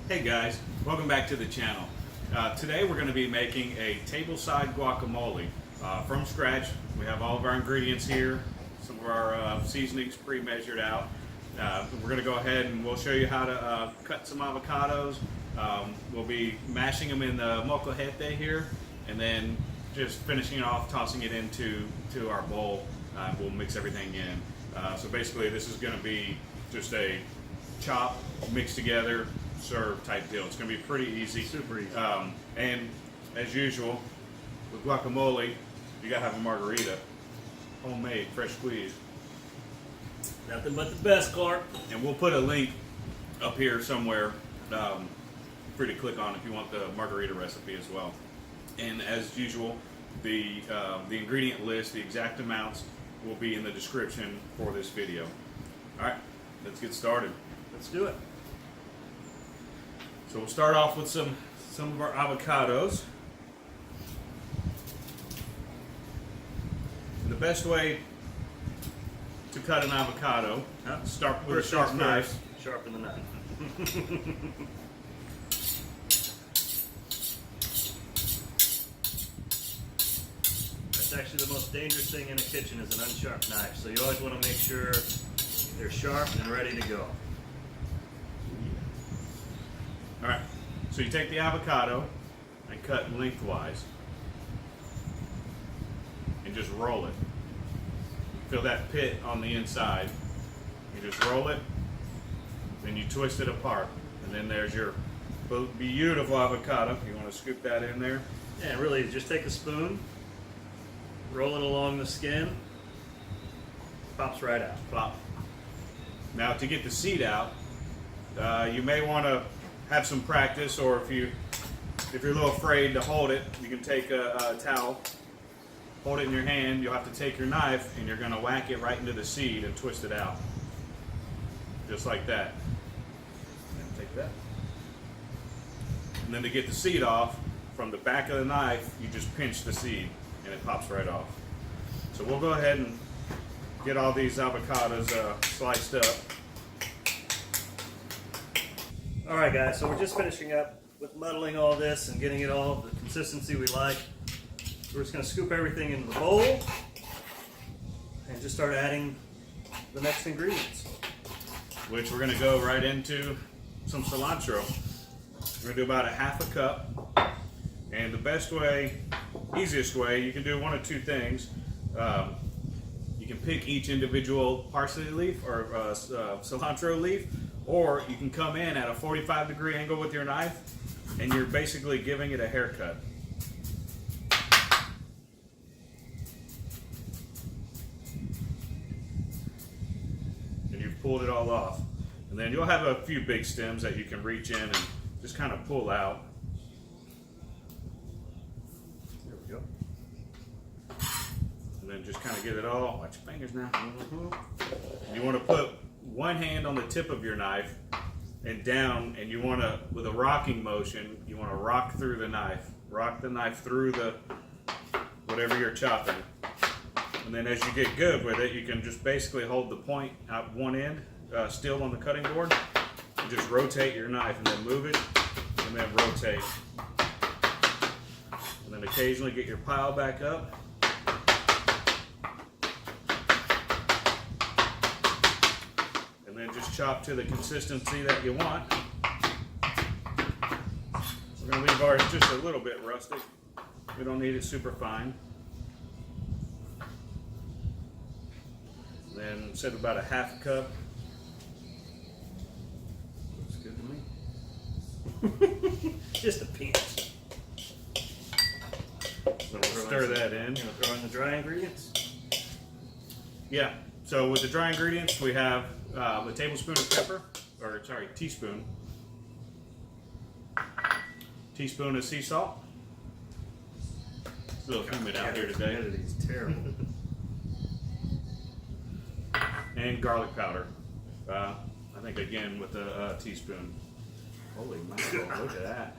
Hey guys, welcome back to the channel. Today we're going to be making a tableside guacamole from scratch. We have all of our ingredients here, some of our seasonings pre-measured out. We're going to go ahead and we'll show you how to cut some avocados. We'll be mashing them in the molcajete here and then just finishing it off, tossing it into our bowl. We'll mix everything in. So basically this is going to be just a chop, mix together, serve type deal. It's going to be pretty easy. Super easy. And as usual, with guacamole, you got to have a margarita. Homemade, fresh squeezed. Nothing but the best, Clark. And we'll put a link up here somewhere for you to click on if you want the margarita recipe as well. And as usual, the ingredient list, the exact amounts, will be in the description for this video. All right, let's get started. Let's do it. So we'll start off with some of our avocados. And the best way to cut an avocado, start with a sharp knife. Sharpen the knife. That's actually the most dangerous thing in a kitchen is an unsharp knife. So you always want to make sure they're sharp and ready to go. All right, so you take the avocado and cut lengthwise and just roll it. Feel that pit on the inside. You just roll it, then you twist it apart, and then there's your beautiful avocado. You want to scoop that in there? Yeah, really, just take a spoon, roll it along the skin, pops right out. Plop. Now to get the seed out, you may want to have some practice, or if you're a little afraid to hold it, you can take a towel, hold it in your hand. You'll have to take your knife and you're going to whack it right into the seed and twist it out, just like that. And take that. And then to get the seed off, from the back of the knife, you just pinch the seed and it pops right off. So we'll go ahead and get all these avocados sliced up. All right, guys, so we're just finishing up with muddling all this and getting it all the consistency we like. We're just going to scoop everything into the bowl and just start adding the next ingredients. Which we're going to go right into some cilantro. We're going to do about a half a cup. And the best way, easiest way, you can do one of two things. You can pick each individual parsley leaf or cilantro leaf, or you can come in at a 45-degree angle with your knife and you're basically giving it a haircut. And you've pulled it all off. And then you'll have a few big stems that you can reach in and just kind of pull out. There we go. And then just kind of get it all, watch your fingers now. You want to put one hand on the tip of your knife and down, and you want to, with a rocking motion, you want to rock through the knife. Rock the knife through the, whatever you're chopping. And then as you get good with it, you can just basically hold the point out one end, still on the cutting board, and just rotate your knife and then move it, and then rotate. And then occasionally get your pile back up. And just chop to the consistency that you want. We're going to leave ours just a little bit rustic. We don't need it super fine. Then set about a half cup. Looks good to me. Just a pinch. So we'll stir that in. You know, throw in the dry ingredients. Yeah. So with the dry ingredients, we have a tablespoon of pepper, or sorry, teaspoon. Teaspoon of sea salt. It's a little humid out here today. Humidity's terrible. And garlic powder. I think again with a teaspoon. Holy mackerel, look at that.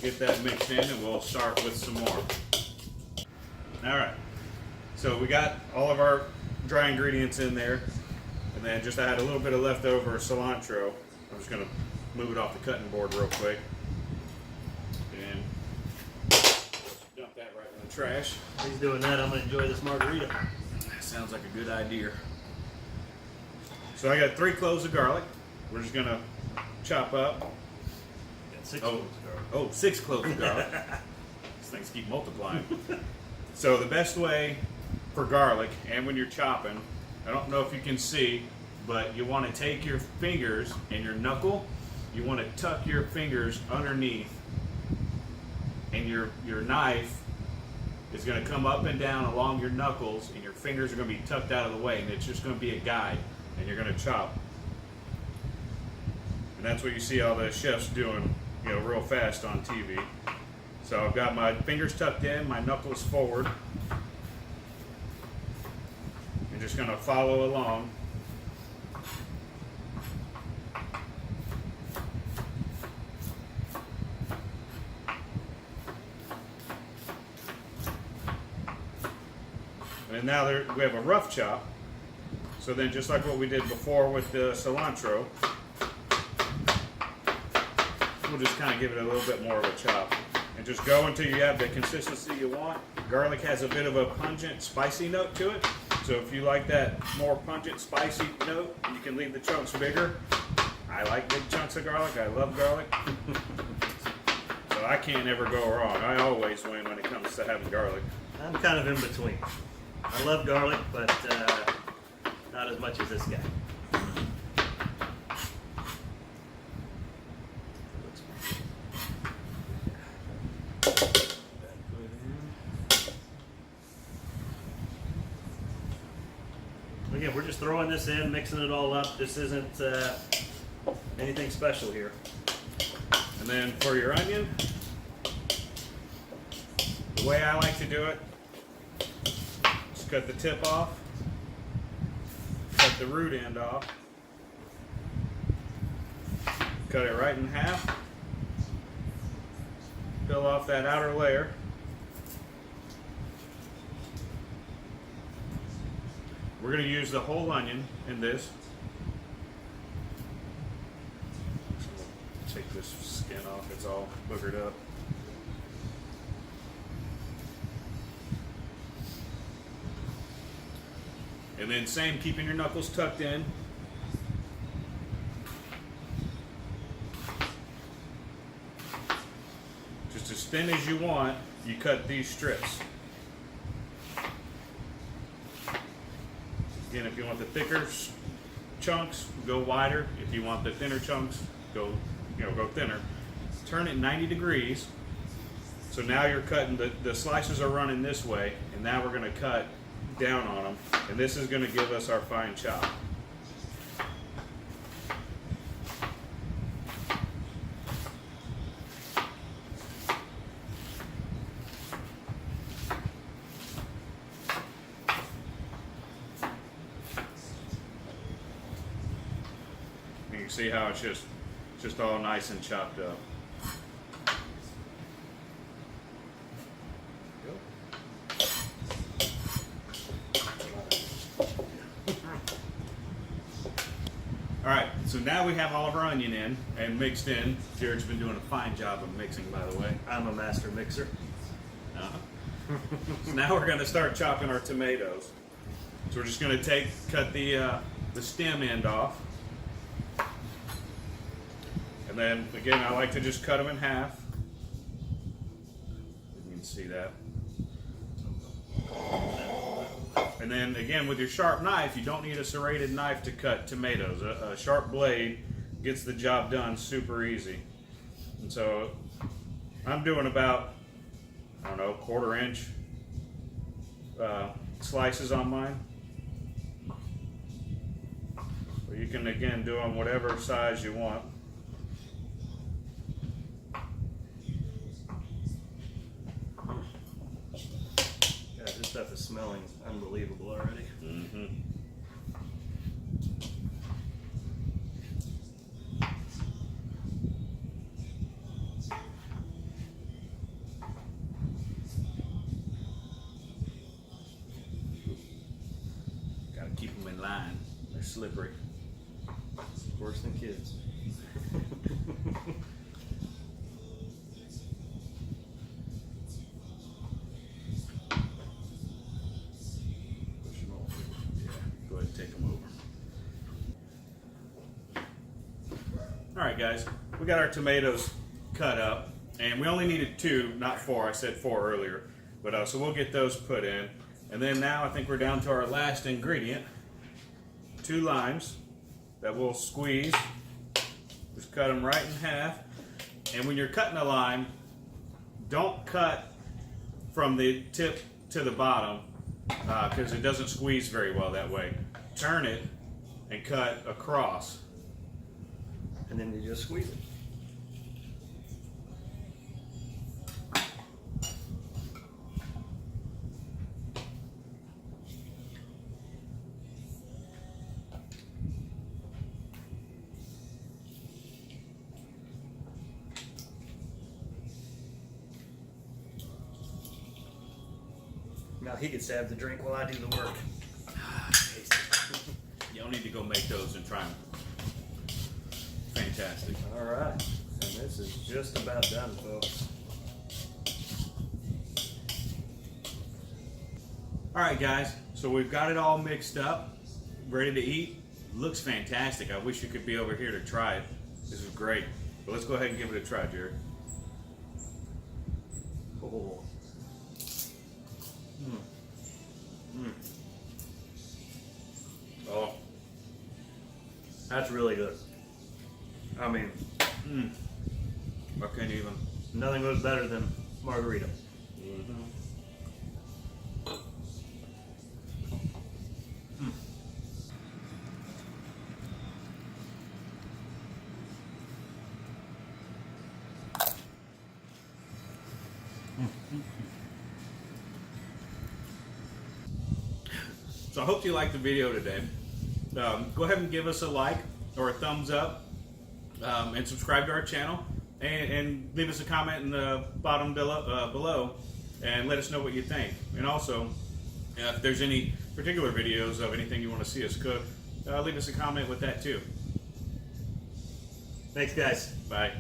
Get that mixed in and we'll start with some more. All right, So we got all of our dry ingredients in there, and then just I had a little bit of leftover cilantro. I'm just gonna move it off the cutting board real quick, and dump that right in the trash. He's doing that. I'm gonna enjoy this margarita. That sounds like a good idea. So I got 3 cloves of garlic. We're just gonna chop up. Got 6 cloves of garlic. Oh, 6 cloves of garlic. These things keep multiplying. So the best way for garlic, and when you're chopping, I don't know if you can see, but you want to take your fingers and your knuckle, you want to tuck your fingers underneath, and your knife is going to come up and down along your knuckles, and your fingers are going to be tucked out of the way, and it's just going to be a guide, and you're going to chop. And that's what you see all the chefs doing, real fast on TV. So I've got my fingers tucked in, my knuckles forward. I'm just going to follow along. And now we have a rough chop. So then just like what we did before with the cilantro, we'll just kind of give it a little bit more of a chop. And just go until you have the consistency you want. Garlic has a bit of a pungent, spicy note to it. So if you like that more pungent, spicy note, you can leave the chunks bigger. I like big chunks of garlic. I love garlic. So I can't ever go wrong. I always win when it comes to having garlic. I'm kind of in between. I love garlic, but not as much as this guy. Again, we're just throwing this in, mixing it all up. This isn't anything special here. And then for your onion, the way I like to do it, just cut the tip off, cut the root end off, cut it right in half, peel off that outer layer. We're going to use the whole onion in this. Take this skin off, it's all boogered up. And then same, keeping your knuckles tucked in. Just as thin as you want, you cut these strips. Again, if you want the thicker chunks, go wider. If you want the thinner chunks, go thinner. Turn it 90 degrees. So now you're cutting, the slices are running this way, and now we're going to cut down on them. And this is going to give us our fine chop. You can see how it's just all nice and chopped up. All right, so now we have all of our onion in and mixed in. Jared's been doing a fine job of mixing, by the way. I'm a master mixer. So now we're going to start chopping our tomatoes. So we're just going to cut the stem end off. And then, again, I like to just cut them in half. You can see that. And then, again, with your sharp knife, you don't need a serrated knife to cut tomatoes. A sharp blade gets the job done super easy. And so I'm doing about, I don't know, 1/4 inch slices on mine. But you can, again, do them whatever size you want. This stuff is smelling unbelievable already. Mm-hmm. to keep them in line. They're slippery. Worse than kids. Push them over. Yeah, go ahead and take them over. All right, guys, we got our tomatoes cut up, and we only needed 2, not 4. I said 4 earlier, but so we'll get those put in. And then now I think we're down to our last ingredient, 2 limes that we'll squeeze. Just cut them right in half. And when you're cutting a lime, don't cut from the tip to the bottom because it doesn't squeeze very well that way. Turn it and cut across. And then you just squeeze it. Now he gets to have the drink while I do the work. Y'all need to go make those and try them. Fantastic. All right, and this is just about done, folks. All right, guys, so we've got it all mixed up, ready to eat. Looks fantastic. I wish you could be over here to try it. This is great. But let's go ahead and give it a try, Jared. Oh. Oh, That's really good. I mean, I can't even. nothing goes better than margarita. So I hope you liked the video today. Go ahead and give us a like or a thumbs up and subscribe to our channel and leave us a comment in the bottom below and let us know what you think. And also, if there's any particular videos of anything you want to see us cook, leave us a comment with that too. Thanks, guys. Bye.